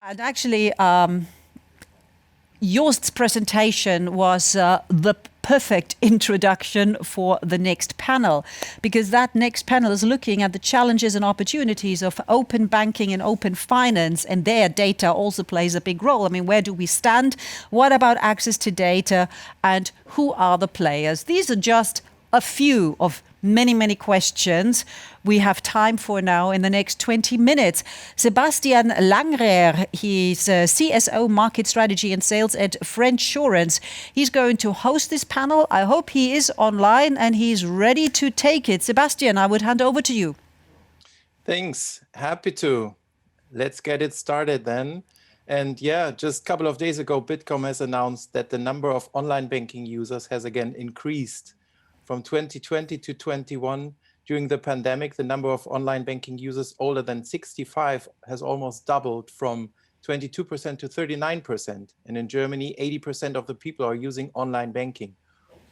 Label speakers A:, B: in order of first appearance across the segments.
A: And actually, Jost's presentation was the perfect introduction for the next panel, because that next panel is looking at the challenges and opportunities of open banking and open finance, and there data also plays a big role. I mean, where do we stand? What about access to data? And who are the players? These are just a few of many, many questions we have time for now in the next 20 minutes. Sebastian Langrer, he's CSO Market Strategy and Sales at Frenchsurance. He's going to host this panel. I hope he is online and he's ready to take it. Sebastian, I would hand over to you.
B: Thanks. Happy to. Let's get it started then. And yeah, just a couple of days ago, Bitkom has announced that the number of online banking users has again increased. From 2020 to 21, during the pandemic, the number of online banking users older than 65 has almost doubled from 22% to 39%. And in Germany, 80% of the people are using online banking.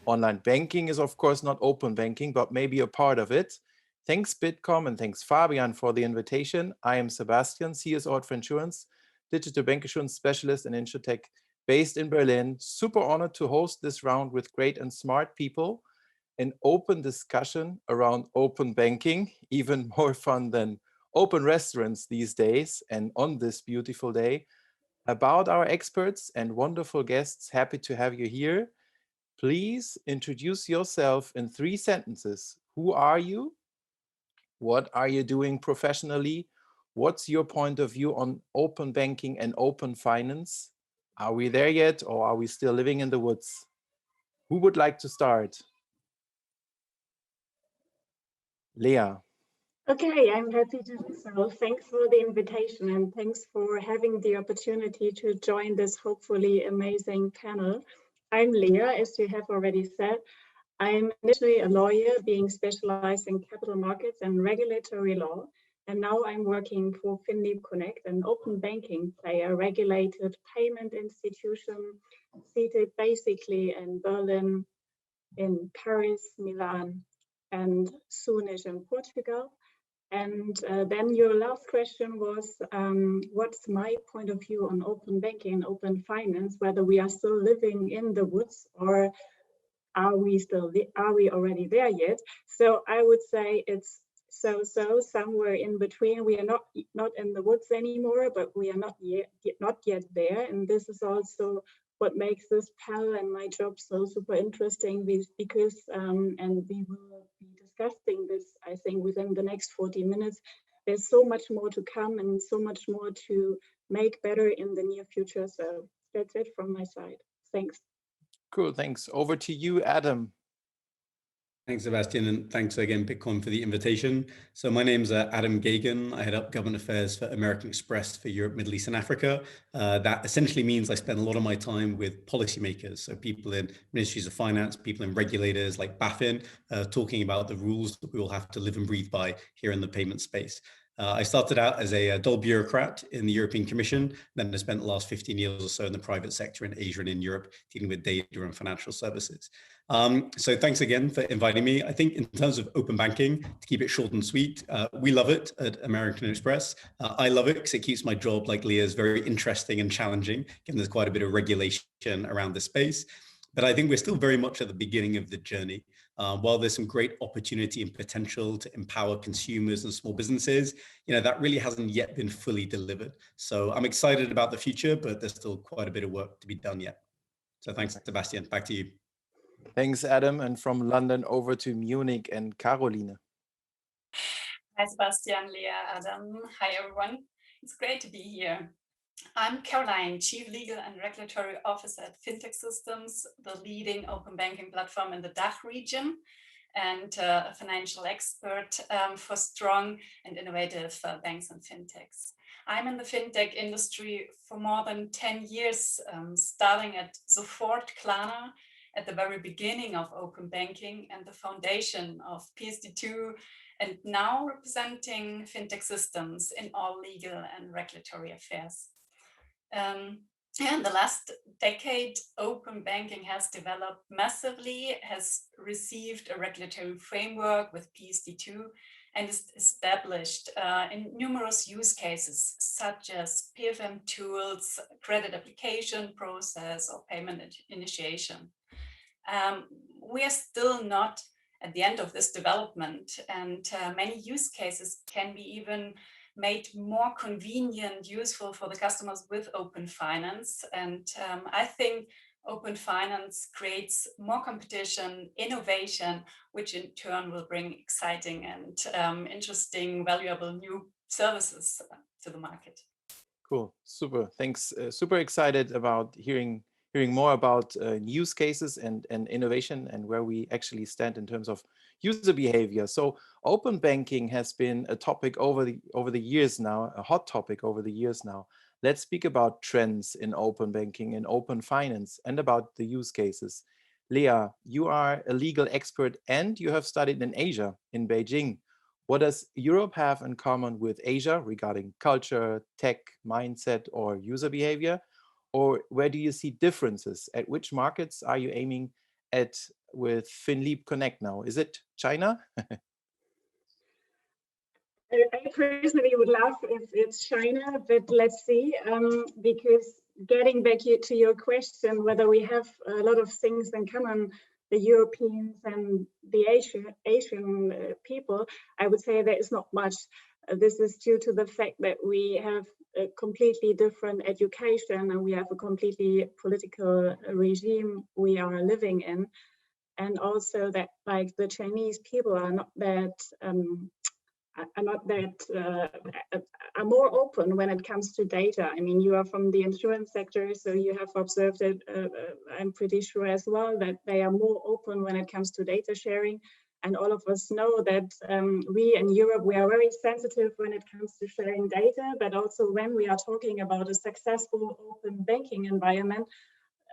B: Online banking is, of course, not open banking, but maybe a part of it. Thanks, Bitkom, and thanks, Fabian, for the invitation. I am Sebastian, CSO at Fintechs, digital bancassurance specialist and InsurTech based in Berlin. Super honored to host this round with great and smart people. An open discussion around open banking, even more fun than open restaurants these days. And on this beautiful day, about our experts and wonderful guests, happy to have you here. Please introduce yourself in 3 sentences. Who are you? What are you doing professionally? What's your point of view on open banking and open finance? Are we there yet, or are we still living in the woods? Who would like to start? Lea.
C: Okay, I'm happy to do so. Thanks for the invitation and thanks for having the opportunity to join this hopefully amazing panel. I'm Lea, as you have already said. I'm initially a lawyer being specialized in capital markets and regulatory law. And now I'm working for FinLeap Connect, an open banking player, regulated payment institution seated basically in Berlin, in Paris, Milan, and soonish in Portugal. And then your last question was, what's my point of view on open banking and open finance, whether we are still living in the woods or are we already there yet? So I would say it's somewhere in between. We are not in the woods anymore, but we are not yet there. And this is also what makes this panel and my job so super interesting, because and we will be discussing this, I think, within the next 40 minutes. There's so much more to come and so much more to make better in the near future. So that's it from my side. Thanks.
B: Cool, thanks. Over to you, Adam.
D: Thanks, Sebastian, and thanks again, Bitcoin, for the invitation. So my name's Adam Gagan. I head up government affairs for American Express for Europe, Middle East, and Africa. That essentially means I spend a lot of my time with policymakers, so people in ministries of finance, people in regulators like BaFin, talking about the rules that we will have to live and breathe by here in the payment space. I started out as a dull bureaucrat in the European Commission, then I spent the last 15 years or so in the private sector in Asia and in Europe, dealing with data and financial services. So thanks again for inviting me. I think in terms of open banking, to keep it short and sweet, we love it at American Express. I love it because it keeps my job, like Leah's, very interesting and challenging, given there's quite a bit of regulation around this space. But I think we're still very much at the beginning of the journey. While there's some great opportunity and potential to empower consumers and small businesses, that really hasn't yet been fully delivered. So I'm excited about the future, but there's still quite a bit of work to be done yet. So thanks, Sebastian. Back to you.
B: Thanks, Adam. And from London over to Munich and Caroline.
E: Hi, Sebastian, Lea, Adam. Hi, everyone. It's great to be here. I'm Caroline, Chief Legal and Regulatory Officer at Fintechs Systems, the leading open banking platform in the DACH region, and a financial expert for strong and innovative banks and fintechs. I'm in the fintech industry for more than 10 years, starting at Sofort Klarna, at the very beginning of open banking and the foundation of PSD2, and now representing Fintech Systems in all legal and regulatory affairs. In the last decade, open banking has developed massively, has received a regulatory framework with PSD2, and is established in numerous use cases, such as PFM tools, credit application process, or payment initiation. We are still not at the end of this development, and many use cases can be even made more convenient, useful for the customers with open finance. And I think open finance creates more competition, innovation, which in turn will bring exciting and interesting, valuable new services to the market.
B: Cool, super, thanks. Super excited about hearing more about use cases and innovation and where we actually stand in terms of user behavior. So open banking has been a topic over the years now, a hot topic over the years now. Let's speak about trends in open banking and open finance and about the use cases. Leah, you are a legal expert and you have studied in Asia, in Beijing. What does Europe have in common with Asia regarding culture, tech, mindset, or user behavior? Or where do you see differences? At which markets are you aiming at with FinLeap Connect now? Is it China?
C: I personally would love if it's China, but let's see, because getting back to your question, whether we have a lot of things in common, the Europeans and the Asian people, I would say there is not much. This is due to the fact that we have a completely different education and we have a completely political regime we are living in. And also that like the Chinese people are not that are more open when it comes to data. I mean, you are from the insurance sector, so you have observed it, I'm pretty sure as well, that they are more open when it comes to data sharing. And all of us know that we in Europe, we are very sensitive when it comes to sharing data, but also when we are talking about a successful open banking environment,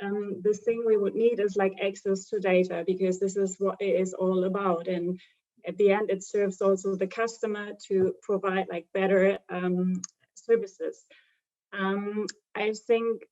C: the thing we would need is like access to data, because this is what it is all about. And at the end, it serves also the customer to provide like better services. I think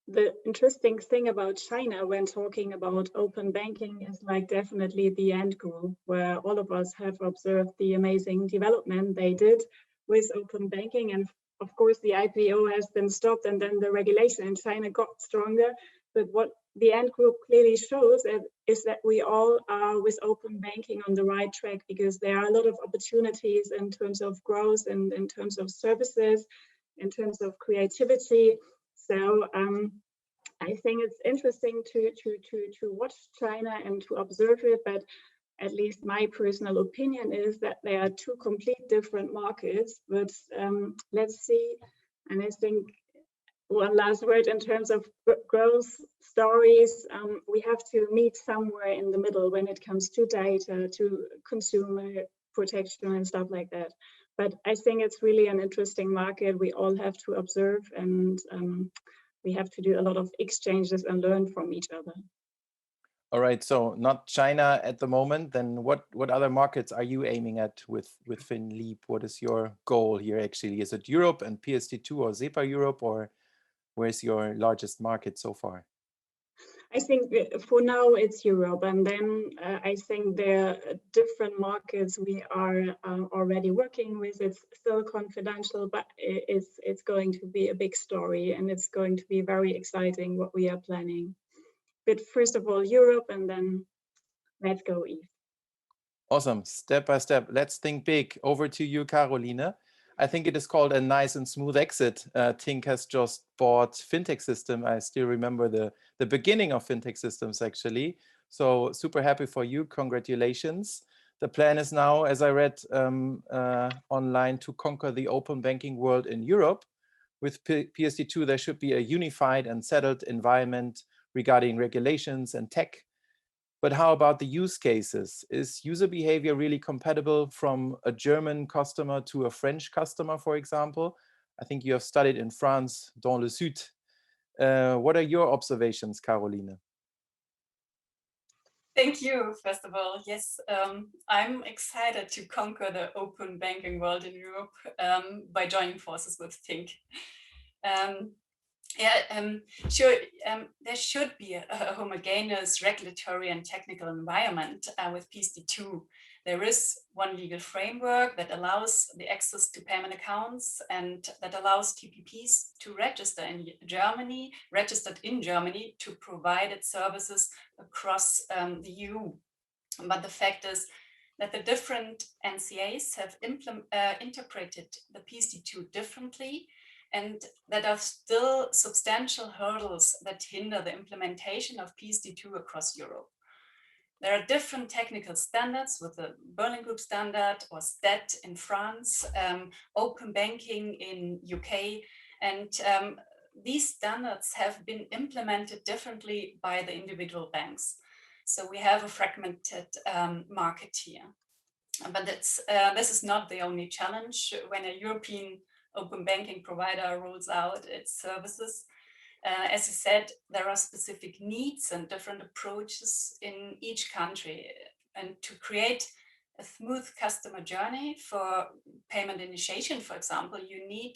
C: the interesting thing about China when talking about open banking is like definitely the end goal, where all of us have observed the amazing development they did with open banking. And of course, the IPO has been stopped and then the regulation in China got stronger. But what the end group clearly shows is that we all are with open banking on the right track, because there are a lot of opportunities in terms of growth and in terms of services, in terms of creativity. So I think it's interesting to watch China and to observe it, but at least my personal opinion is that they are two complete different markets. But let's see. And I think one last word in terms of growth stories, we have to meet somewhere in the middle when it comes to data, to consumer protection and stuff like that. But I think it's really an interesting market. We all have to observe, and we have to do a lot of exchanges and learn from each other.
B: All right, so not China at the moment. Then what other markets are you aiming at with FinLeap? What is your goal here actually? Is it Europe and PSD2 or SEPA Europe, or where's your largest market so far?
C: I think for now it's Europe, and then I think there are different markets we are already working with. It's still confidential, but it's going to be a big story, and it's going to be very exciting what we are planning. But first of all, Europe, and then let's go east.
B: Awesome, step by step. Let's think big. Over to you, Caroline. I think it is called a nice and smooth exit. Tink has just bought Fintech System. I still remember the beginning of Fintech Systems, actually. So super happy for you. Congratulations. The plan is now, as I read online, to conquer the open banking world in Europe. With PSD2, there should be a unified and settled environment regarding regulations and tech. But how about the use cases? Is user behavior really compatible from a German customer to a French customer, for example? I think you have studied in France, dans le Sud. What are your observations, Caroline?
E: Thank you, first of all. Yes, I'm excited to conquer the open banking world in Europe by joining forces with Tink. Sure, there should be a homogeneous regulatory and technical environment with PSD2 there is one legal framework that allows the access to payment accounts and that allows TPPs to register in Germany, registered in Germany, to provide its services across the EU. But the fact is that the different NCAs have interpreted the PSD2 differently, and that are still substantial hurdles that hinder the implementation of PSD2 across Europe. There are different technical standards with the Berlin Group standard or STAT in France, open banking in UK, and these standards have been implemented differently by the individual banks. So we have a fragmented market here. But this is not the only challenge when a European open banking provider rolls out its services. As you said, there are specific needs and different approaches in each country. And to create a smooth customer journey for payment initiation, for example, you need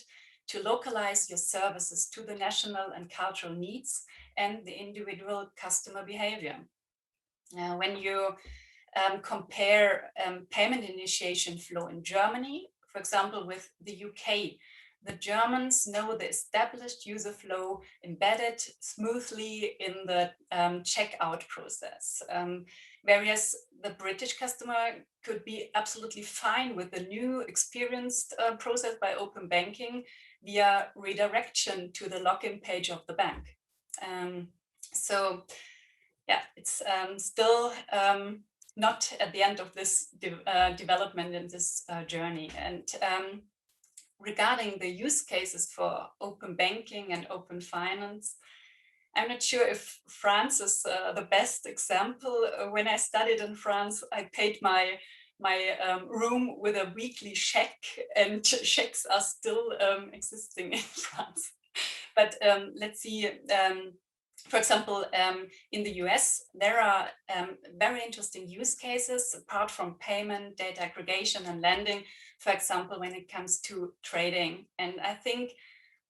E: to localize your services to the national and cultural needs and the individual customer behavior. When you compare payment initiation flow in Germany, for example, with the UK, the Germans know the established user flow embedded smoothly in the checkout process, whereas the British customer could be absolutely fine with the new experienced process by open banking via redirection to the login page of the bank. So yeah, it's still not at the end of this development in this journey. And regarding the use cases for open banking and open finance, I'm not sure if France is the best example. When I studied in France, I paid my room with a weekly check, and checks are still existing in France. But let's see. For example, in the US, there are very interesting use cases apart from payment, data aggregation, and lending, for example, when it comes to trading. And I think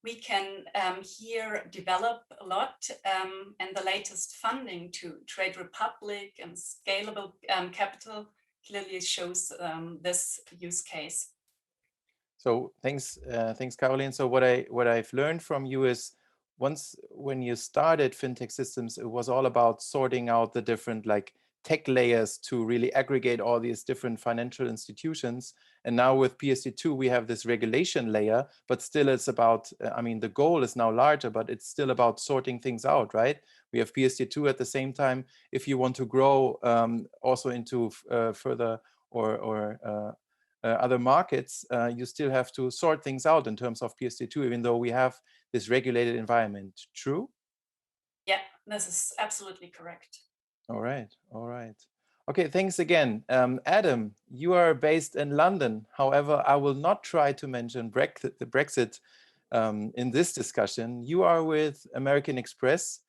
E: we can here develop a lot, and the latest funding to Trade Republic and Scalable Capital clearly shows this use case.
B: So thanks, Caroline. So what I've learned from you is, when you started Fintech Systems, it was all about sorting out the different tech layers to really aggregate all these different financial institutions. And now with PSD2, we have this regulation layer, but still it's about, the goal is now larger, but it's still about sorting things out, right? We have PSD2 at the same time. If you want to grow also into further or other markets, you still have to sort things out in terms of PSD2, even though we have this regulated environment. True?
E: Yeah, this is absolutely correct.
B: All right. Okay, thanks again. Adam, you are based in London. However, I will not try to mention the Brexit in this discussion. You are with American Express.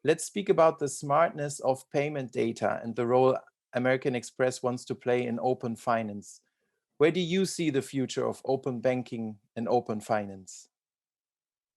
B: Let's speak about the smartness of payment data and the role American Express wants to play in open finance. Where do you see the future of open banking and open finance?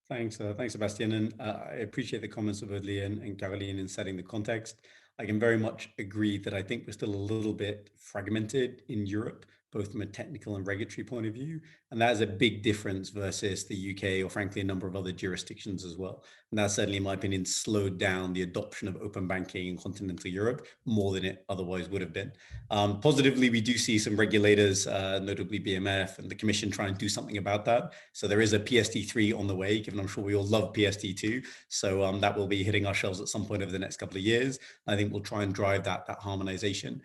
D: Thanks, Sebastian. And I appreciate the comments of both Leah and Caroline in setting the context. I can very much agree that I think we're still a little bit fragmented in Europe, both from a technical and regulatory point of view. And that is a big difference versus the UK or frankly, a number of other jurisdictions as well. And that certainly, in my opinion, slowed down the adoption of open banking in continental Europe more than it otherwise would have been. Positively, we do see some regulators, notably BMF and the Commission, trying to do something about that. So there is a PSD3 on the way, given I'm sure we all love PSD2. So that will be hitting our shelves at some point over the next couple of years. I think we'll try and drive that harmonization.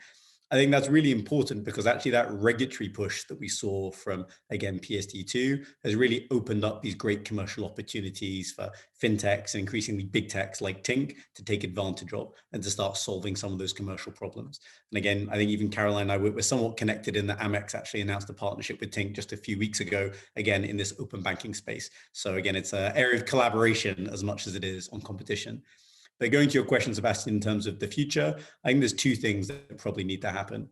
D: I think that's really important because actually that regulatory push that we saw from, again, PSD2 has really opened up these great commercial opportunities for fintechs and increasingly big techs like Tink to take advantage of and to start solving some of those commercial problems. And again, I think even Caroline and I were somewhat connected in that Amex actually announced a partnership with Tink just a few weeks ago, again, in this open banking space. So again, it's an area of collaboration as much as it is on competition. But going to your question, Sebastian, in terms of the future, I think there's two things that probably need to happen.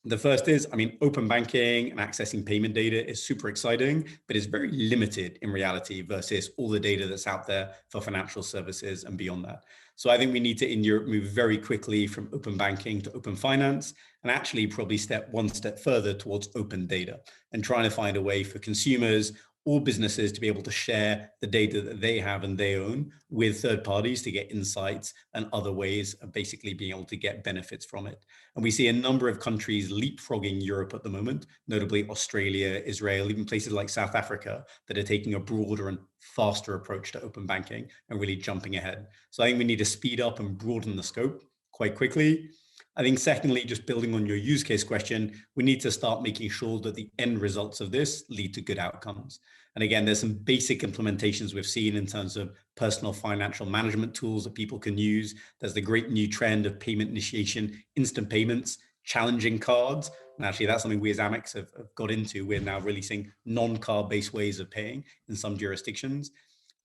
D: The first is, I mean, open banking and accessing payment data is super exciting, but it's very limited in reality versus all the data that's out there for financial services and beyond that. So I think we need to, in Europe, move very quickly from open banking to open finance, and actually probably one step further towards open data and trying to find a way for consumers or businesses to be able to share the data that they have and they own with third parties to get insights and other ways of basically being able to get benefits from it. And we see a number of countries leapfrogging Europe at the moment, notably Australia, Israel, even places like South Africa that are taking a broader and faster approach to open banking and really jumping ahead. So I think we need to speed up and broaden the scope quite quickly. I think secondly, just building on your use case question, we need to start making sure that the end results of this lead to good outcomes. And again, there's some basic implementations we've seen in terms of personal financial management tools that people can use. There's the great new trend of payment initiation, instant payments, challenging cards. And actually, that's something we as Amex have got into. We're now releasing non-card-based ways of paying in some jurisdictions.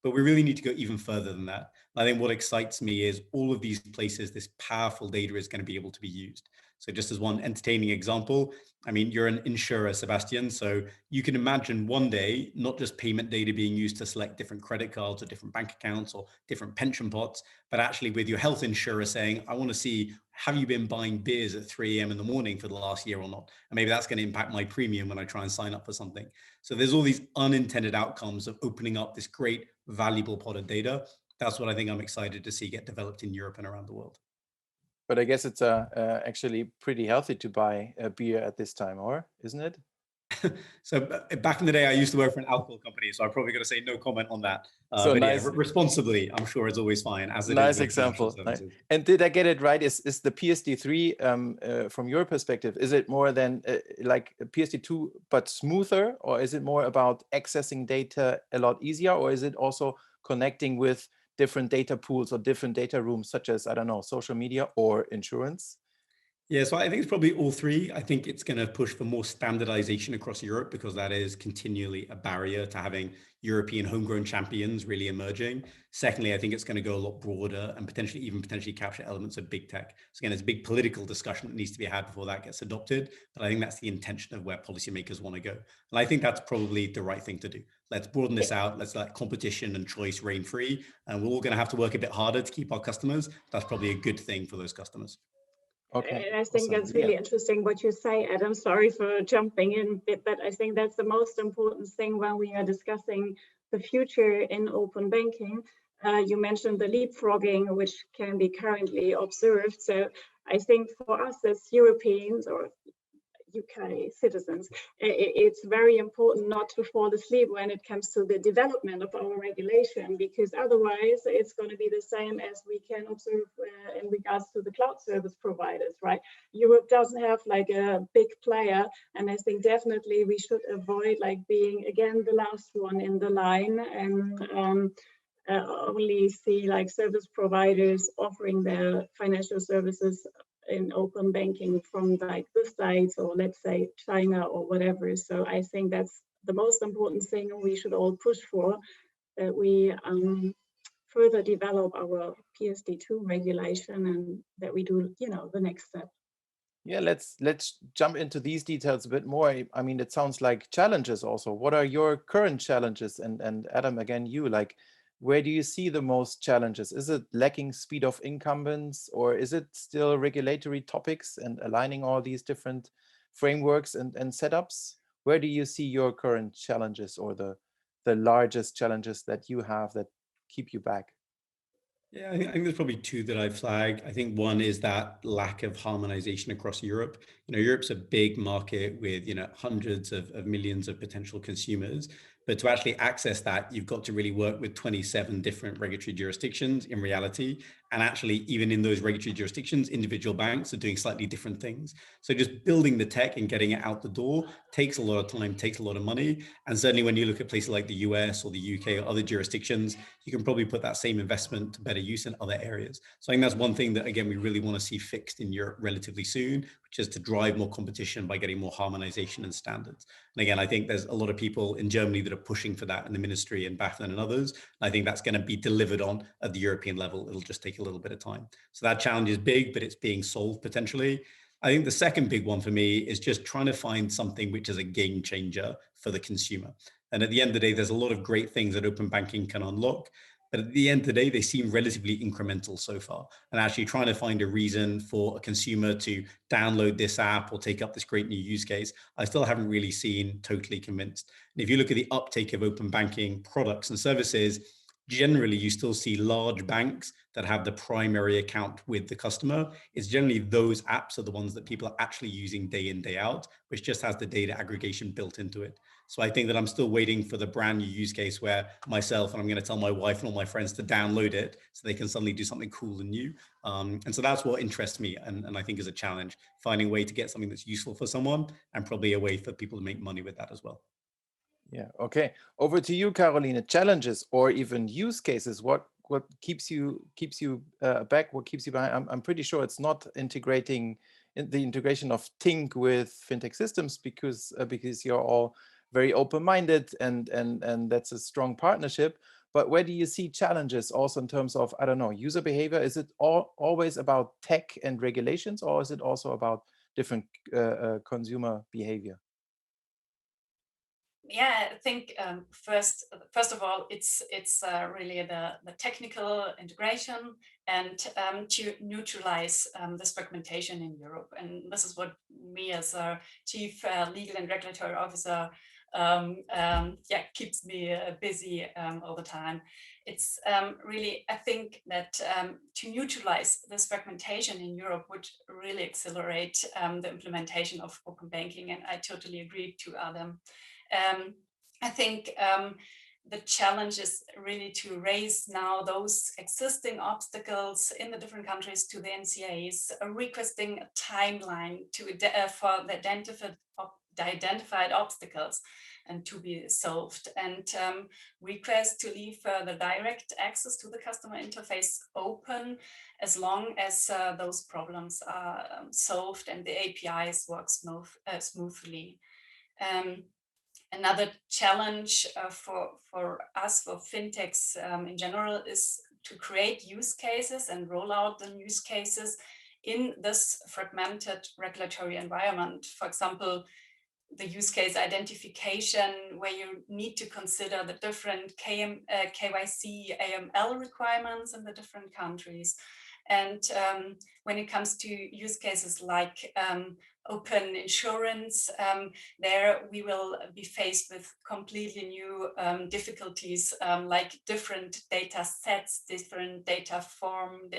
D: But we really need to go even further than that. I think what excites me is all of these places, this powerful data is going to be able to be used. So just as one entertaining example, I mean, you're an insurer, Sebastian. So you can imagine one day, not just payment data being used to select different credit cards or different bank accounts or different pension pots, but actually with your health insurer saying, I want to see, have you been buying beers at 3 a.m. in the morning for the last year or not? And maybe that's going to impact my premium when I try and sign up for something. So there's all these unintended outcomes of opening up this great, valuable pot of data. That's what I think I'm excited to see get developed in Europe and around the world.
B: But I guess it's actually pretty healthy to buy a beer at this time, or isn't it?
D: So back in the day, I used to work for an alcohol company, so I'm probably going to say no comment on that.
B: So
D: but
B: nice,
D: yeah, responsibly, I'm sure is always fine. As it
B: nice
D: is
B: example. And did I get it right? Is the PSD3 from your perspective? Is it more than like PSD2 but smoother, or is it more about accessing data a lot easier, or is it also connecting with different data pools or different data rooms, such as, I don't know, social media or insurance?
D: Yeah, so I think it's probably all three. I think it's going to push for more standardization across Europe because that is continually a barrier to having European homegrown champions really emerging. Secondly, I think it's going to go a lot broader and potentially capture elements of big tech. So again, there's a big political discussion that needs to be had before that gets adopted. But I think that's the intention of where policymakers want to go. And I think that's probably the right thing to do. Let's broaden this out. Let's let competition and choice reign free. And we're all going to have to work a bit harder to keep our customers. That's probably a good thing for those customers.
C: Okay. And I think that's really interesting what you say, Adam. Sorry for jumping in, but I think that's the most important thing when we are discussing the future in open banking. You mentioned the leapfrogging, which can be currently observed. So I think for us as Europeans or UK citizens, it's very important not to fall asleep when it comes to the development of our regulation, because otherwise it's going to be the same as we can observe in regards to the cloud service providers, right? Europe doesn't have like a big player, and I think definitely we should avoid like being again the last one in the line and only see like service providers offering their financial services in open banking from like the States or let's say China or whatever. So I think that's the most important thing we should all push for, that we further develop our PSD2 regulation and that we do, you know, the next step.
B: Yeah, let's jump into these details a bit more. I mean, it sounds like challenges also. What are your current challenges? And Adam, again, you like, where do you see the most challenges? Is it lacking speed of incumbents, or is it still regulatory topics and aligning all these different frameworks and setups? Where do you see your current challenges, or the largest challenges that you have that keep you back?
D: Yeah, I think there's probably two that I flag. I think one is that lack of harmonization across Europe. You know, Europe's a big market with, you know, hundreds of millions of potential consumers. But to actually access that, you've got to really work with 27 different regulatory jurisdictions in reality. And actually, even in those regulatory jurisdictions, individual banks are doing slightly different things. So just building the tech and getting it out the door takes a lot of time, takes a lot of money. And certainly when you look at places like the US or the UK or other jurisdictions, you can probably put that same investment to better use in other areas. So I think that's one thing that, again, we really want to see fixed in Europe relatively soon, which is to drive more competition by getting more harmonization and standards. And again, I think there's a lot of people in Germany that are pushing for that in the ministry and BaFin and others. And I think that's going to be delivered on at the European level. It'll just take a little bit of time. So that challenge is big, but it's being solved potentially. I think the second big one for me is just trying to find something which is a game changer for the consumer. And at the end of the day, there's a lot of great things that open banking can unlock. But at the end of the day, they seem relatively incremental so far. And actually trying to find a reason for a consumer to download this app or take up this great new use case, I still haven't really seen totally convinced. And if you look at the uptake of open banking products and services, generally you still see large banks that have the primary account with the customer. It's generally those apps are the ones that people are actually using day in, day out, which just has the data aggregation built into it. So I think that I'm still waiting for the brand new use case where myself and I'm going to tell my wife and all my friends to download it so they can suddenly do something cool and new. And so that's what interests me and I think is a challenge, finding a way to get something that's useful for someone and probably a way for people to make money with that as well.
B: Yeah. Okay. Over to you, Caroline. Challenges or even use cases. What keeps you back? What keeps you behind? I'm pretty sure it's not integrating the integration of Tink with fintech systems because you're all very open-minded and that's a strong partnership. But where do you see challenges also in terms of, I don't know, user behavior? Is it always about tech and regulations, or is it also about different consumer behavior?
E: Yeah, I think first of all, it's really the technical integration and to neutralize this fragmentation in Europe. And this is what me as a chief legal and regulatory officer keeps me busy all the time. It's really, I think that to neutralize this fragmentation in Europe would really accelerate the implementation of open banking, and I totally agree to Adam. I think the challenge is really to raise now those existing obstacles in the different countries to the NCAs, requesting a timeline for the identified obstacles and to be solved, and request to leave the direct access to the customer interface open as long as those problems are solved and the APIs work smoothly. Another challenge for us, for fintechs in general, is to create use cases and roll out the use cases in this fragmented regulatory environment. For example, the use case identification, where you need to consider the different KYC, AML requirements in the different countries. And when it comes to use cases like open insurance, there we will be faced with completely new difficulties, like different data sets, different data form,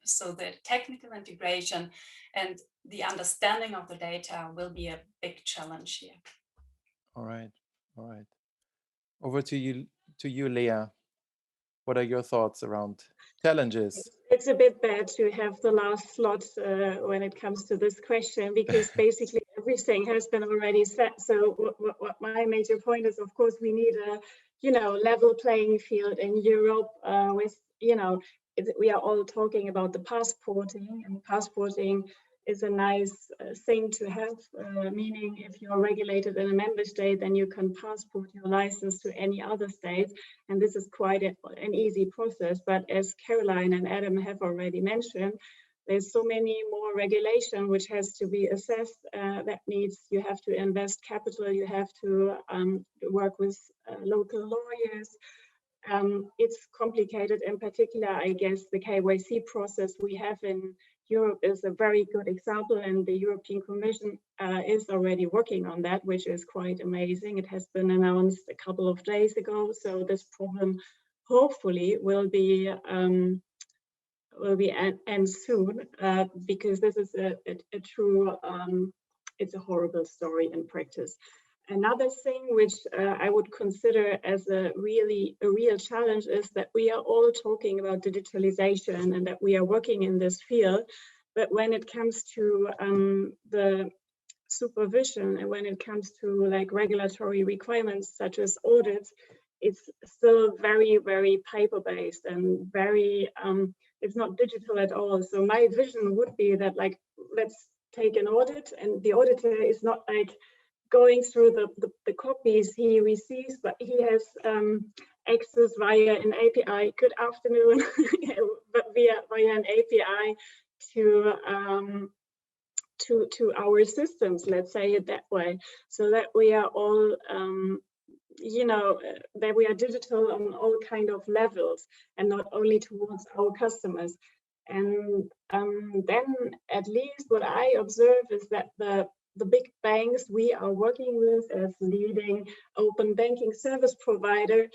E: so the technical integration and the understanding of the data will be a big challenge here.
B: All right. Over to you, Leah. What are your thoughts around challenges?
C: It's a bit bad to have the last slot when it comes to this question, because basically everything has been already said. So what my major point is, of course, we need a level playing field in Europe with we are all talking about the passporting, and passporting is a nice thing to have, meaning if you're regulated in a member state, then you can passport your license to any other state. And this is quite an easy process. But as Caroline and Adam have already mentioned, there's so many more regulation which has to be assessed. That means you have to invest capital, you have to work with local lawyers. It's complicated. In particular, I guess the KYC process we have in Europe is a very good example, and the European Commission is already working on that, which is quite amazing. It has been announced a couple of days ago, so this problem hopefully will be end soon, because this is a true, it's a horrible story in practice. Another thing which I would consider as a real challenge is that we are all talking about digitalization and that we are working in this field. But when it comes to the supervision and when it comes to like regulatory requirements such as audits, it's still very, very paper-based and very, it's not digital at all. So my vision would be that, like, let's take an audit, and the auditor is not like going through the copies he receives, but he has access via an API. Good afternoon, but via an API to our systems, let's say it that way, so that we are all that we are digital on all kind of levels and not only towards our customers. And then at least what I observe is that the big banks we are working with as leading open banking service provider,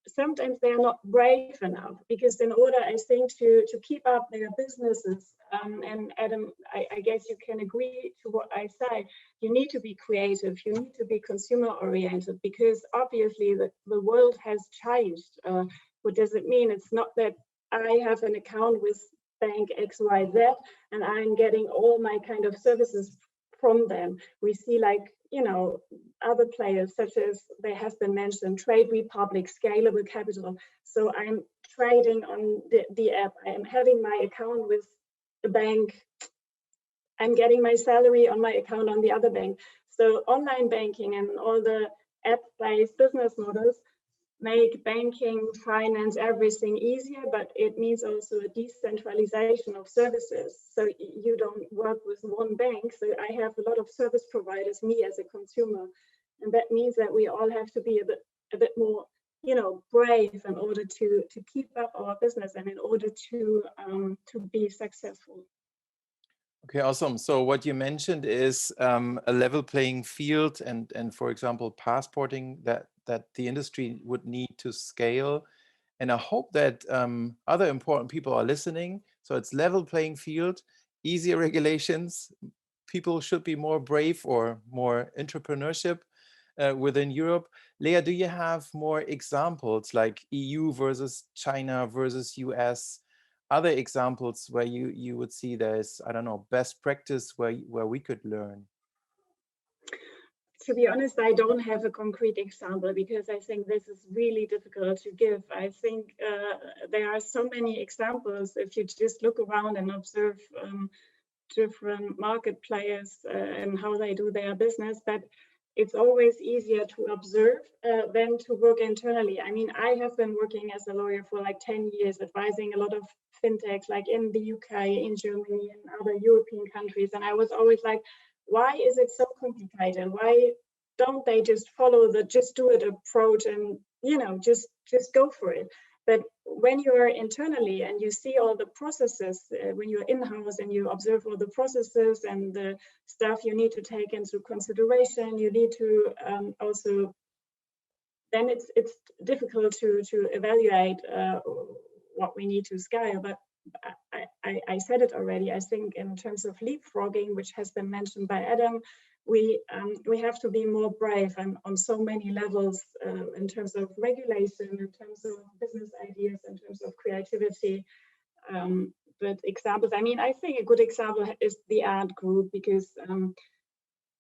C: sometimes they are not brave enough, because in order, I think, to keep up their businesses, and Adam, I guess you can agree to what I say, you need to be creative, you need to be consumer oriented, because obviously the world has changed. What does it mean? It's not that I have an account with bank XYZ and I'm getting all my kind of services from them. We see, like, other players such as they have been mentioned, Trade Republic, Scalable Capital. So I'm trading on the app, I'm having my account with the bank, I'm getting my salary on my account on the other bank. So online banking and all the app-based business models make banking, finance, everything easier, but it means also a decentralization of services. So you don't work with one bank. So I have a lot of service providers, me as a consumer, and that means that we all have to be a bit more, brave in order to keep up our business and in order to be successful.
B: Okay, awesome. So what you mentioned is a level playing field, and for example, passporting that the industry would need to scale. And I hope that other important people are listening. So it's level playing field, easier regulations. People should be more brave or more entrepreneurship within Europe. Leah, do you have more examples like EU versus China versus US? Other examples where you would see there's, I don't know, best practice where we could learn?
C: To be honest, I don't have a concrete example, because I think this is really difficult to give. I think there are so many examples if you just look around and observe different market players and how they do their business, that it's always easier to observe than to work internally. I mean, I have been working as a lawyer for like 10 years, advising a lot of fintechs, like in the UK, in Germany, and other European countries. And I was always like, why is it so complicated? Why don't they just follow the just do it approach and, just go for it? But when you are internally and you see all the processes, when you're in-house and you observe all the processes and the stuff you need to take into consideration, you need to also, then it's difficult to evaluate what we need to scale. But I said it already, I think in terms of leapfrogging, which has been mentioned by Adam, we have to be more brave and on so many levels in terms of regulation, in terms of business ideas, in terms of creativity. But examples, I mean, I think a good example is the Ant Group, because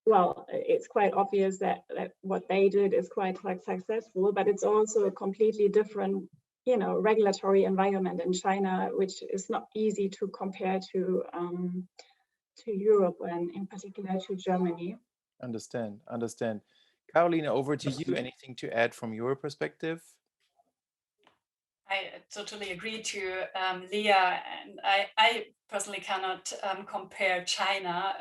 C: well, it's quite obvious that what they did is quite successful, but it's also a completely different, regulatory environment in China, which is not easy to compare to Europe, and in particular to Germany.
B: Understand. Carolina, over to you. Anything to add from your perspective?
E: I totally agree to Leah, and I personally cannot compare China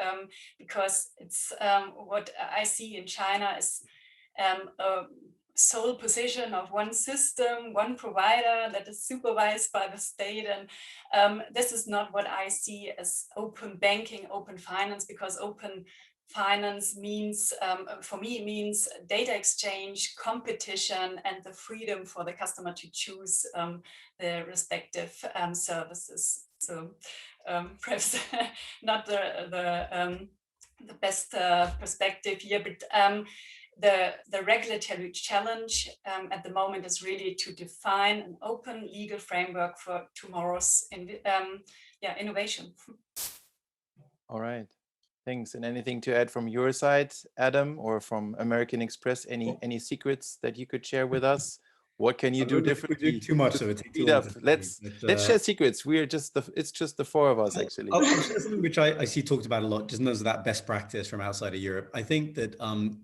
E: because it's what I see in China is a sole position of one system, one provider that is supervised by the state, and this is not what I see as open banking, open finance, because open finance means, for me, means data exchange, competition, and the freedom for the customer to choose the respective services. So perhaps not the best perspective here, but the regulatory challenge at the moment is really to define an open legal framework for tomorrow's innovation.
B: All right. Thanks. And anything to add from your side, Adam, or from American Express? Any secrets that you could share with us? What can you do differently?
D: We do too much, so it takes too long.
B: Let's share secrets. It's just the four of us, actually.
D: I'll share something which I see talked about a lot, just knows that best practice from outside of Europe. I think that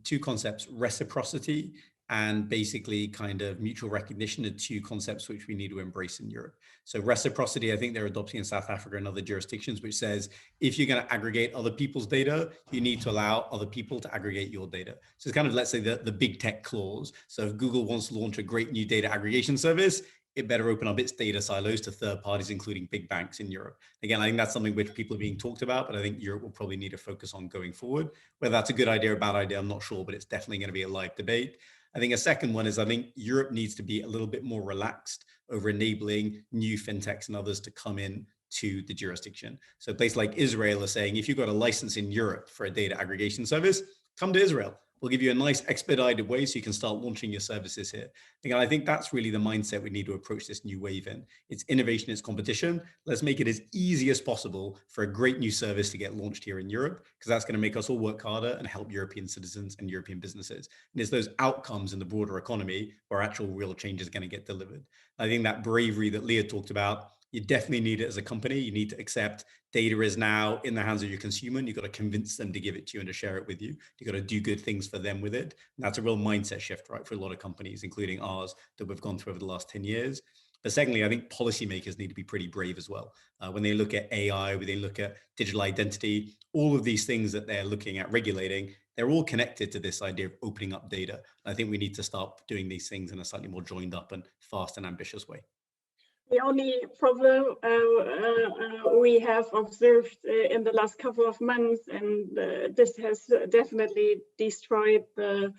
D: two concepts, reciprocity and basically kind of mutual recognition are two concepts which we need to embrace in Europe. So reciprocity, I think they're adopting in South Africa and other jurisdictions, which says if you're going to aggregate other people's data, you need to allow other people to aggregate your data. So it's kind of, let's say, the big tech clause. So if Google wants to launch a great new data aggregation service, it better open up its data silos to third parties, including big banks in Europe. Again, I think that's something which people are being talked about, but I think Europe will probably need to focus on going forward. Whether that's a good idea or a bad idea, I'm not sure, but it's definitely going to be a live debate. I think a second one is I think Europe needs to be a little bit more relaxed over enabling new fintechs and others to come in to the jurisdiction. So a place like Israel is saying, if you've got a license in Europe for a data aggregation service, come to Israel. We'll give you a nice expedited way so you can start launching your services here. Again, I think that's really the mindset we need to approach this new wave in. It's innovation, it's competition. Let's make it as easy as possible for a great new service to get launched here in Europe, because that's going to make us all work harder and help European citizens and European businesses. And it's those outcomes in the broader economy where actual real change is going to get delivered. I think that bravery that Leah talked about, you definitely need it as a company. You need to accept data is now in the hands of your consumer, and you've got to convince them to give it to you and to share it with you. You've got to do good things for them with it. And that's a real mindset shift, right, for a lot of companies, including ours, that we've gone through over the last 10 years. But secondly, I think policymakers need to be pretty brave as well. When they look at AI, when they look at digital identity, all of these things that they're looking at regulating, they're all connected to this idea of opening up data. And I think we need to start doing these things in a slightly more joined up and fast and ambitious way.
C: The only problem we have observed in the last couple of months, and this has definitely destroyed the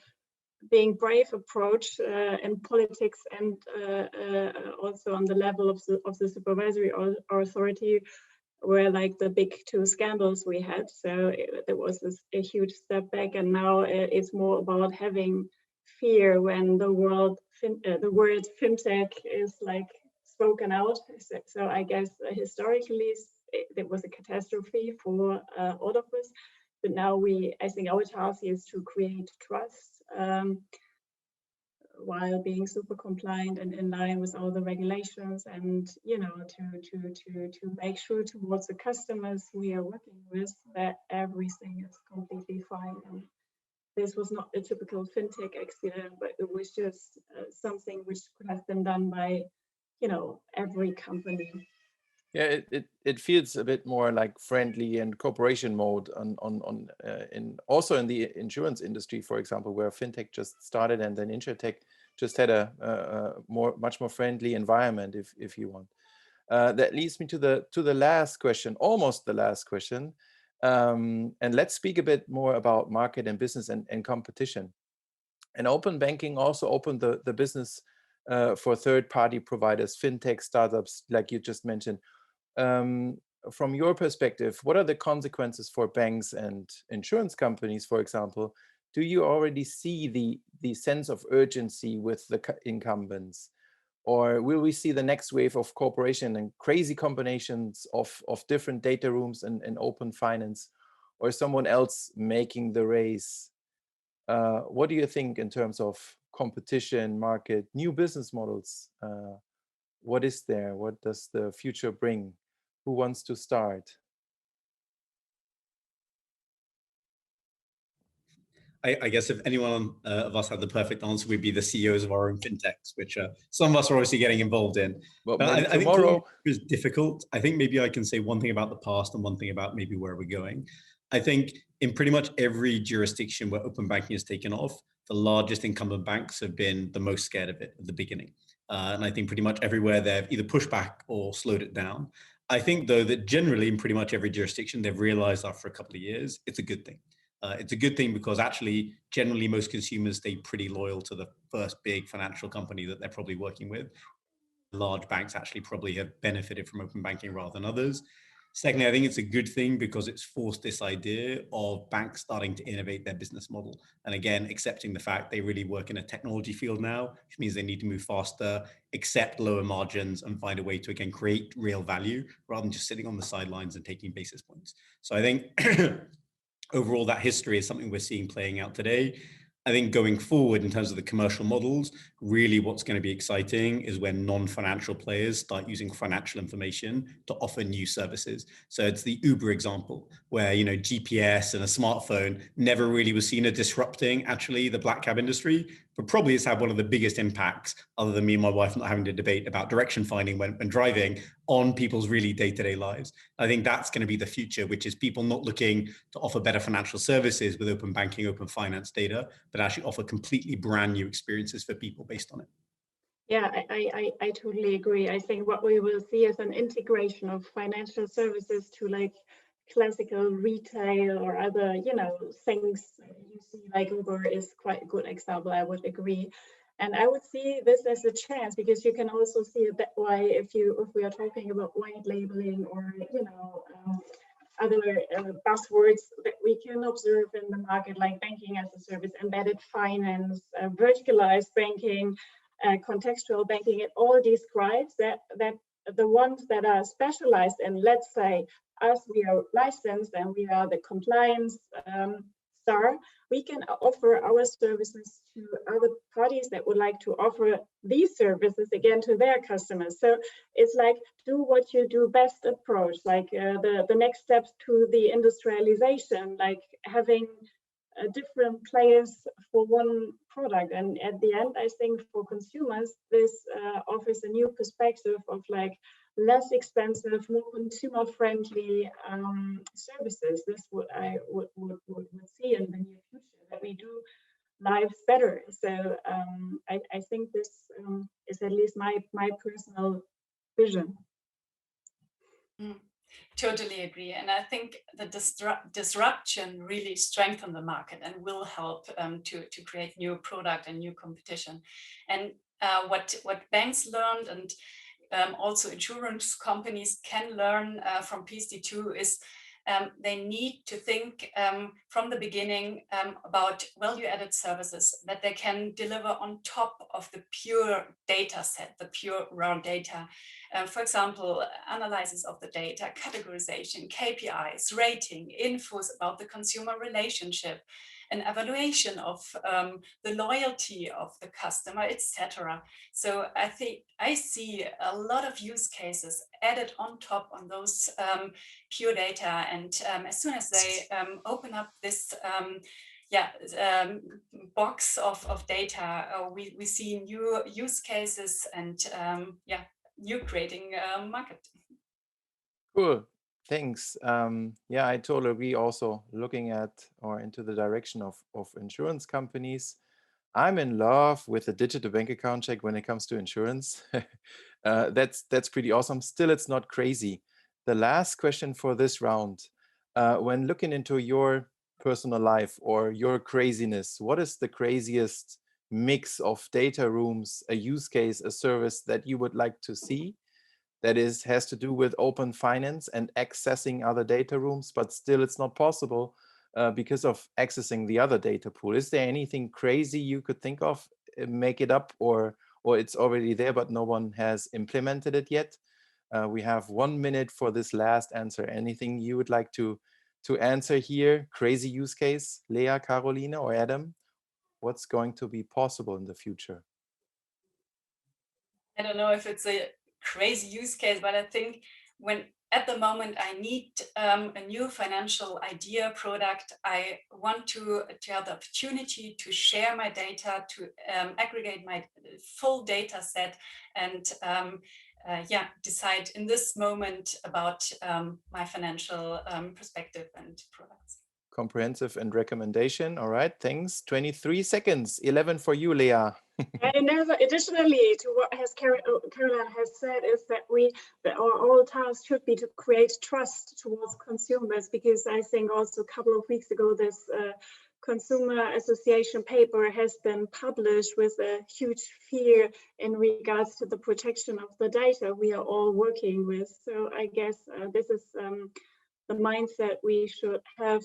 C: being brave approach in politics and also on the level of the supervisory authority, were like the big two scandals we had. So there was a huge step back, and now it's more about having fear when the word fintech is like spoken out. So I guess historically it was a catastrophe for all of us. But now I think our task is to create trust while being super compliant and in line with all the regulations, and to make sure towards the customers we are working with that everything is completely fine. And this was not a typical fintech accident, but it was just something which could have been done by every company.
B: Yeah, it feels a bit more like friendly and cooperation mode also in the insurance industry, for example, where fintech just started and then insurtech just had a much more friendly environment, if you want. That leads me to the last question, almost the last question, and let's speak a bit more about market and business and competition. And open banking also opened the business for third-party providers, fintech startups, like you just mentioned. From your perspective, what are the consequences for banks and insurance companies, for example? Do you already see the sense of urgency with the incumbents? Or will we see the next wave of cooperation and crazy combinations of different data rooms and open finance, or someone else making the race? What do you think in terms of competition, market, new business models? What is there? What does the future bring? Who wants to start?
D: I guess if anyone of us had the perfect answer, we'd be the CEOs of our own fintechs, which some of us are obviously getting involved in.
B: But
D: I
B: maybe
D: think
B: tomorrow
D: it was difficult. I think maybe I can say one thing about the past and one thing about maybe where we're going. I think in pretty much every jurisdiction where open banking has taken off, the largest incumbent banks have been the most scared of it at the beginning. And I think pretty much everywhere they've either pushed back or slowed it down. I think, though, that generally in pretty much every jurisdiction, they've realized after a couple of years, it's a good thing. It's a good thing because actually, generally, most consumers stay pretty loyal to the first big financial company that they're probably working with. Large banks actually probably have benefited from open banking rather than others. Secondly, I think it's a good thing because it's forced this idea of banks starting to innovate their business model. And again, accepting the fact they really work in a technology field now, which means they need to move faster, accept lower margins, and find a way to, again, create real value rather than just sitting on the sidelines and taking basis points. So I think overall, that history is something we're seeing playing out today. I think going forward in terms of the commercial models, Really what's going to be exciting is when non-financial players start using financial information to offer new services. So it's the Uber example where, you know, GPS and a smartphone never really was seen as disrupting actually the black cab industry, but probably it's had one of the biggest impacts, other than me and my wife not having to debate about direction finding when driving, on people's really day-to-day lives. I think that's going to be the future, which is people not looking to offer better financial services with open banking, open finance data, but actually offer completely brand new experiences for people based on it.
C: Yeah, I totally agree. I think what we will see is an integration of financial services to like classical retail or other, you know, things you see, like Uber is quite a good example, I would agree. And I would see this as a chance, because you can also see it that way if we are talking about white labeling or, you know, other buzzwords that we can observe in the market, like banking as a service, embedded finance, verticalized banking, contextual banking. It all describes that the ones that are specialized in, let's say, us, we are licensed and we are the compliance star, we can offer our services to other parties that would like to offer these services again to their customers. So it's like, do what you do best approach, like the next steps to the industrialization, like having different players for one product. And at the end, I think for consumers, this offers a new perspective of like less expensive, more consumer friendly services. This is what I would see in the near future, that we do lives better. So I think this is at least my personal vision.
E: Totally agree. And I think the disruption really strengthened the market and will help to create new product and new competition. And what banks learned, and also insurance companies can learn from PSD2 is they need to think from the beginning about value-added services that they can deliver on top of the pure data set, the pure raw data. For example, analysis of the data, categorization, KPIs, rating, infos about the consumer relationship, an evaluation of the loyalty of the customer, etc. So I think I see a lot of use cases added on top on those pure data. And as soon as they open up this box of data, we see new use cases and new creating market.
B: Cool. Thanks. Yeah, I totally agree. Also, looking at or into the direction of insurance companies, I'm in love with the digital bank account check when it comes to insurance. That's pretty awesome. Still, it's not crazy. The last question for this round, when looking into your personal life or your craziness, what is the craziest mix of data rooms, a use case, a service that you would like to see? That has to do with open finance and accessing other data rooms, but still it's not possible because of accessing the other data pool. Is there anything crazy you could think of, make it up, or it's already there, but no one has implemented it yet? We have 1 minute for this last answer. Anything you would like to answer here? Crazy use case, Lea, Carolina, or Adam? What's going to be possible in the future?
E: I don't know if it's a crazy use case, but I think when at the moment I need a new financial idea product, I want to have the opportunity to share my data, to aggregate my full data set, and decide in this moment about my financial perspective and products.
B: Comprehensive and recommendation. All right, thanks. 23 seconds. 11 for you, Lea.
C: And additionally to what Caroline has said, is that our whole task should be to create trust towards consumers, because I think also a couple of weeks ago this consumer association paper has been published with a huge fear in regards to the protection of the data we are all working with. So I guess this is the mindset we should have.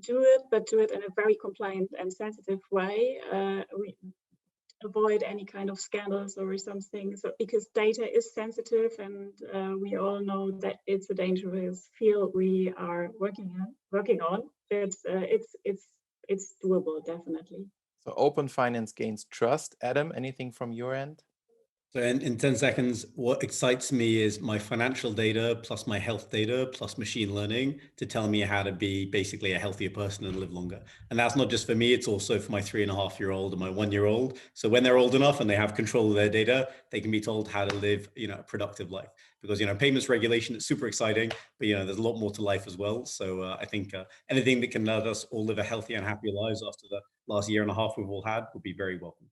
C: Do it in a very compliant and sensitive way. We avoid any kind of scandals or something, so because data is sensitive, and we all know that it's a dangerous field we are working on. But it's doable, definitely.
B: So open finance gains trust. Adam, anything from your end?
D: So in 10 seconds, what excites me is my financial data plus my health data plus machine learning to tell me how to be basically a healthier person and live longer. And that's not just for me, it's also for my 3.5-year-old and my 1-year-old. So when they're old enough and they have control of their data, they can be told how to live, a productive life. Because, payments regulation is super exciting, but, there's a lot more to life as well. So I think anything that can let us all live a healthier and happier lives after the last 1.5 years we've all had would be very welcome.